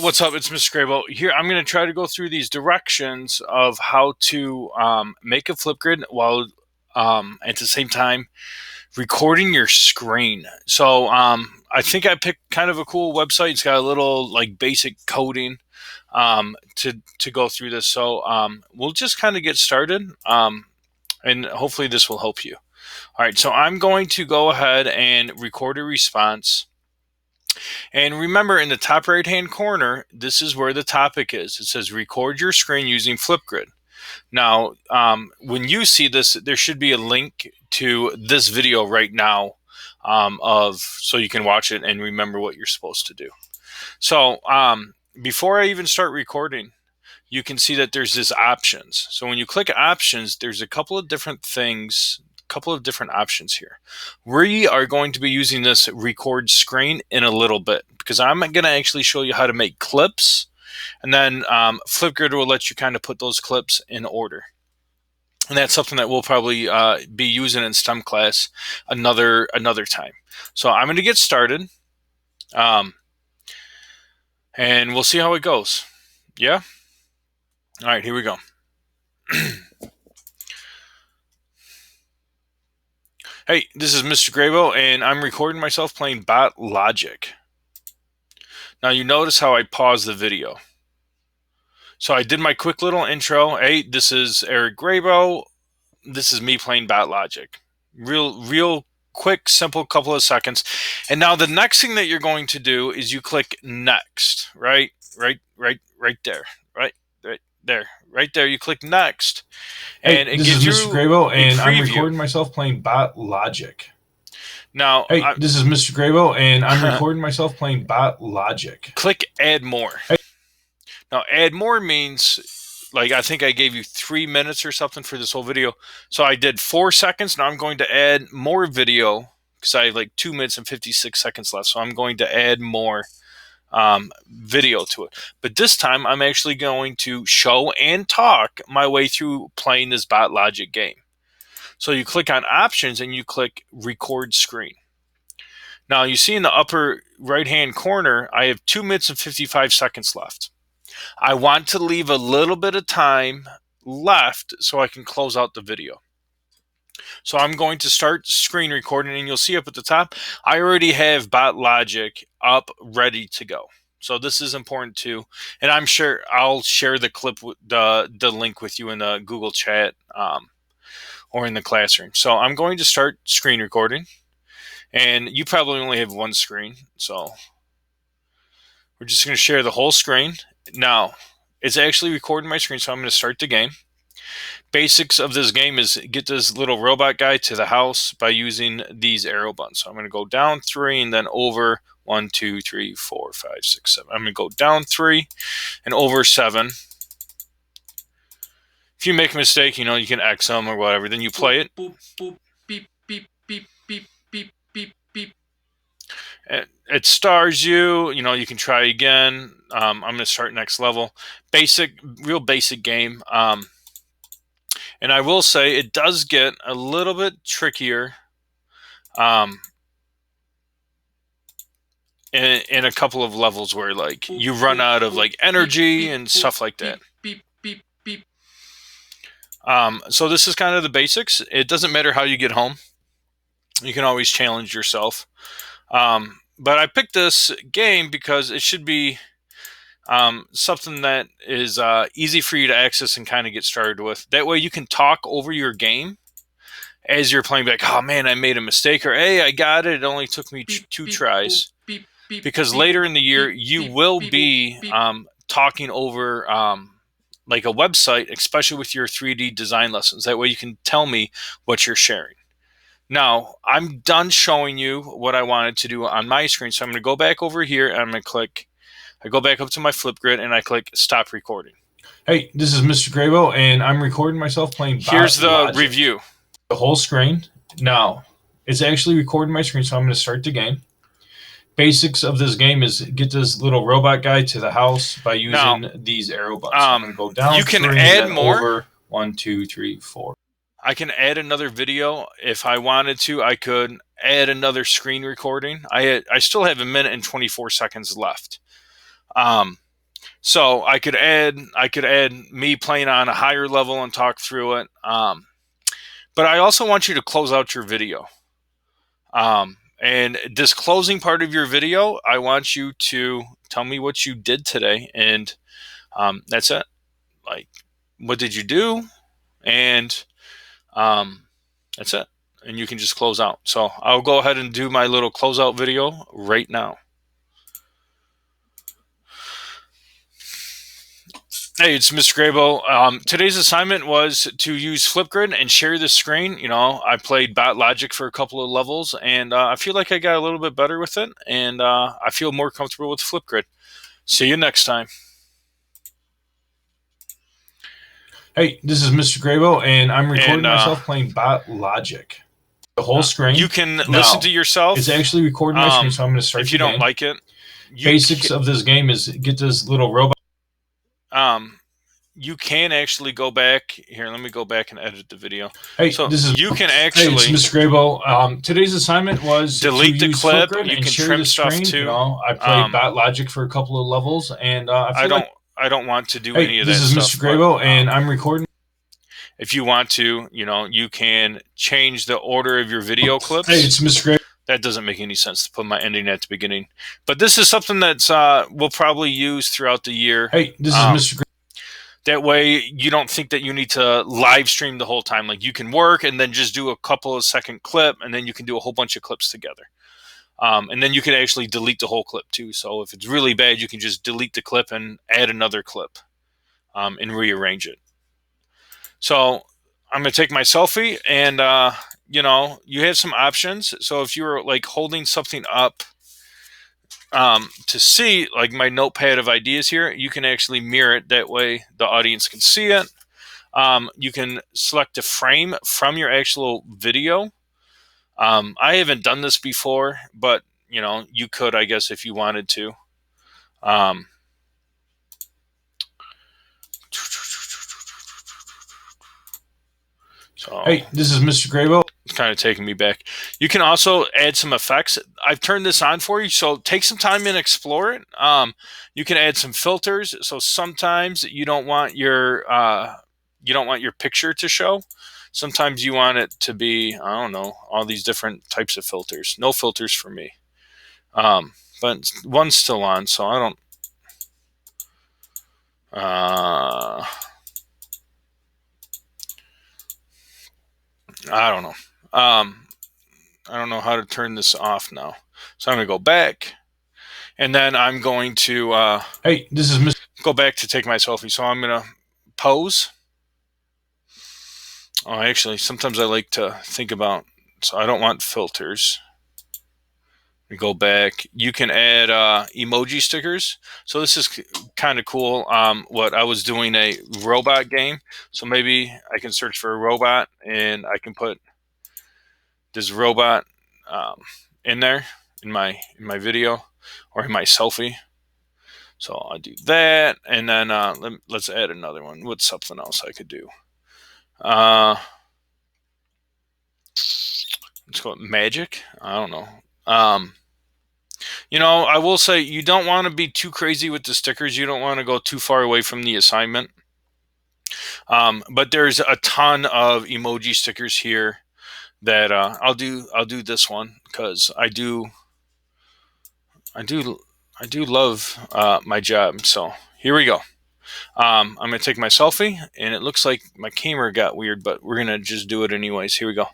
What's up? It's Mr. Grabo. Here, I'm going to try to go through these directions of how to make a Flipgrid while at the same time recording your screen. So I think I picked kind of a cool website. It's got a little like basic coding to go through this. So we'll just kind of get started, and hopefully this will help you. All right, so I'm going to go ahead and record a response. And remember, in the top right hand corner, this is where the topic is. It says record your screen using FLIPGRID. Now, when you see this, there should be a link to this video right now so you can watch it and remember what you're supposed to do. So before I even start recording, you can see that there's this options. So when you click options, there's a couple of different things, couple of different options here. We are going to be using this record screen in a little bit because I'm going to actually show you how to make clips, and then FLIPGRID will let you kind of put those clips in order. And that's something that we'll probably be using in STEM class another time. So I'm going to get started, and we'll see how it goes. Yeah? All right, here we go. Hey, this is Mr. Grabo, and I'm recording myself playing Bot Logic. Now, you notice how I paused the video. So I did my quick little intro. Hey, this is Eric Grabo. This is me playing Bot Logic. Real quick, simple couple of seconds. And now the next thing that you're going to do is you click next, right there. Right there, you click next, and it gives you Mr. Grabo, and I'm recording myself playing Bot Logic. Now, this is Mr. Grabo, and I'm recording myself playing Bot Logic. Click add more. Now, add more means, like, I think I gave you 3 minutes or something for this whole video. So I did 4 seconds. Now I'm going to add more video because I have like 2 minutes and 56 seconds left. So I'm going to add more video to it. But this time I'm actually going to show and talk my way through playing this Bot Logic game. So you click on options and you click record screen. Now you see in the upper right hand corner I have 2 minutes and 55 seconds left. I want to leave a little bit of time left so I can close out the video. So I'm going to start screen recording, and you'll see up at the top, I already have Bot Logic up ready to go. So this is important too. And I'm sure I'll share the clip, the link with you in the Google chat or in the classroom. So I'm going to start screen recording, and you probably only have one screen. So we're just going to share the whole screen. Now, it's actually recording my screen, so I'm going to start the game. Basics of this game is get this little robot guy to the house by using these arrow buttons. So I'm going to go down 3 and then over 1, 2, 3, 4, 5, 6, 7. I'm going to go down 3 and over 7. If you make a mistake, you can X them or whatever. Then you play it. Boop, boop, beep, beep, beep, beep, beep, beep, beep. It stars you. You can try again. I'm going to start next level. Real basic game. And I will say it does get a little bit trickier in a couple of levels where like you run out of like energy and stuff like that. So this is kind of the basics. It doesn't matter how you get home. You can always challenge yourself. But I picked this game because it should be something that is easy for you to access and kind of get started with. That way you can talk over your game as you're playing back. Oh man, I made a mistake, or hey, I got it. It only took me 2 tries. Because later in the year you will be talking over like a website, especially with your 3D design lessons. That way you can tell me what you're sharing. Now, I'm done showing you what I wanted to do on my screen, so I'm going to go back over here and I'm going to click. I go back up to my FLIPGRID and I click stop recording. Hey, this is Mr. Grabo, and I'm recording myself playing Bot Here's the Logic. review. The whole screen. Now, it's actually recording my screen, so I'm going to start the game. Basics of this game is get this little robot guy to the house by using these arrow buttons. I'm going to go down. You can add more. Over 1, 2, 3, 4. I can add another video if I wanted to. I could add another screen recording. I still have 1 minute and 24 seconds left. So I could add me playing on a higher level and talk through it. But I also want you to close out your video. And this closing part of your video, I want you to tell me what you did today, and that's it. Like, what did you do? And that's it. And you can just close out. So I'll go ahead and do my little closeout video right now. Hey, it's Mr. Grabo. Today's assignment was to use FLIPGRID and share the screen. You know, I played Bot Logic for a couple of levels, and I feel like I got a little bit better with it, and I feel more comfortable with FLIPGRID. See you next time. Hey, this is Mr. Grabo, and I'm recording myself playing Bot Logic. The whole screen. You can listen to yourself. It's actually recording my screen, so I'm going to start. If you don't like it, basics of this game is get this little robot. You can actually go back here. Let me go back and edit the video. Hey, so this is you can actually. Hey, it's Mr. Grabo. Today's assignment was delete to the clip. You can trim stuff too. You know, I played Bot Logic for a couple of levels, and I don't want to do any of that stuff. This is Mr. Grabo, and I'm recording. If you want to, you know, you can change the order of your video clips. Hey, it's Mr. Grabo. That doesn't make any sense to put my ending at the beginning. But this is something that's we'll probably use throughout the year. Hey, this is Mr. Grabo. That way you don't think that you need to live stream the whole time. Like, you can work and then just do a couple of second clip, and then you can do a whole bunch of clips together. And then you can actually delete the whole clip too. So if it's really bad, you can just delete the clip and add another clip and rearrange it. So I'm going to take my selfie, and, you know, you have some options. So if you're like holding something up to see, like my notepad of ideas here, you can actually mirror it. That way the audience can see it. You can select a frame from your actual video. I haven't done this before, but, you know, you could, I guess, if you wanted to. So, hey, this is Mr. Grabo. It's kind of taking me back. You can also add some effects. I've turned this on for you, so take some time and explore it. You can add some filters. So sometimes you don't want your picture to show. Sometimes you want it to be, I don't know, all these different types of filters. No filters for me. But one's still on, so I don't. I don't know. I don't know how to turn this off now. So I'm going to go back, and then I'm going to hey, this is Mr. Go back to take my selfie. So I'm going to pose. Oh, actually, sometimes I like to think about, so I don't want filters. We go back. You can add emoji stickers. So this is kind of cool. What I was doing a robot game. So maybe I can search for a robot, and I can put this robot in there in my video or in my selfie. So I'll do that, and then let's add another one. What's something else I could do? Let's call it magic. I don't know. You know, I will say you don't want to be too crazy with the stickers. You don't want to go too far away from the assignment. But there's a ton of emoji stickers here that I'll do this one because I do love my job. So here we go. I'm going to take my selfie, and it looks like my camera got weird, but we're going to just do it anyways. Here we go.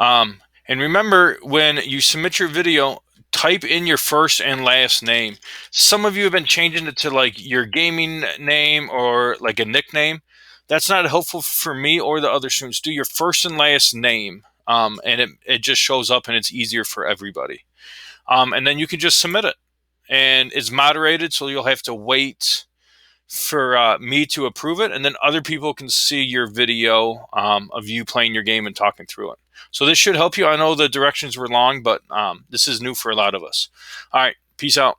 And remember, when you submit your video, type in your first and last name. Some of you have been changing it to like your gaming name or like a nickname. That's not helpful for me or the other students. Do your first and last name, and it just shows up, and it's easier for everybody. And then you can just submit it. And it's moderated, so you'll have to wait for me to approve it, and then other people can see your video of you playing your game and talking through it. So this should help you. I know the directions were long, but this is new for a lot of us. All right, peace out.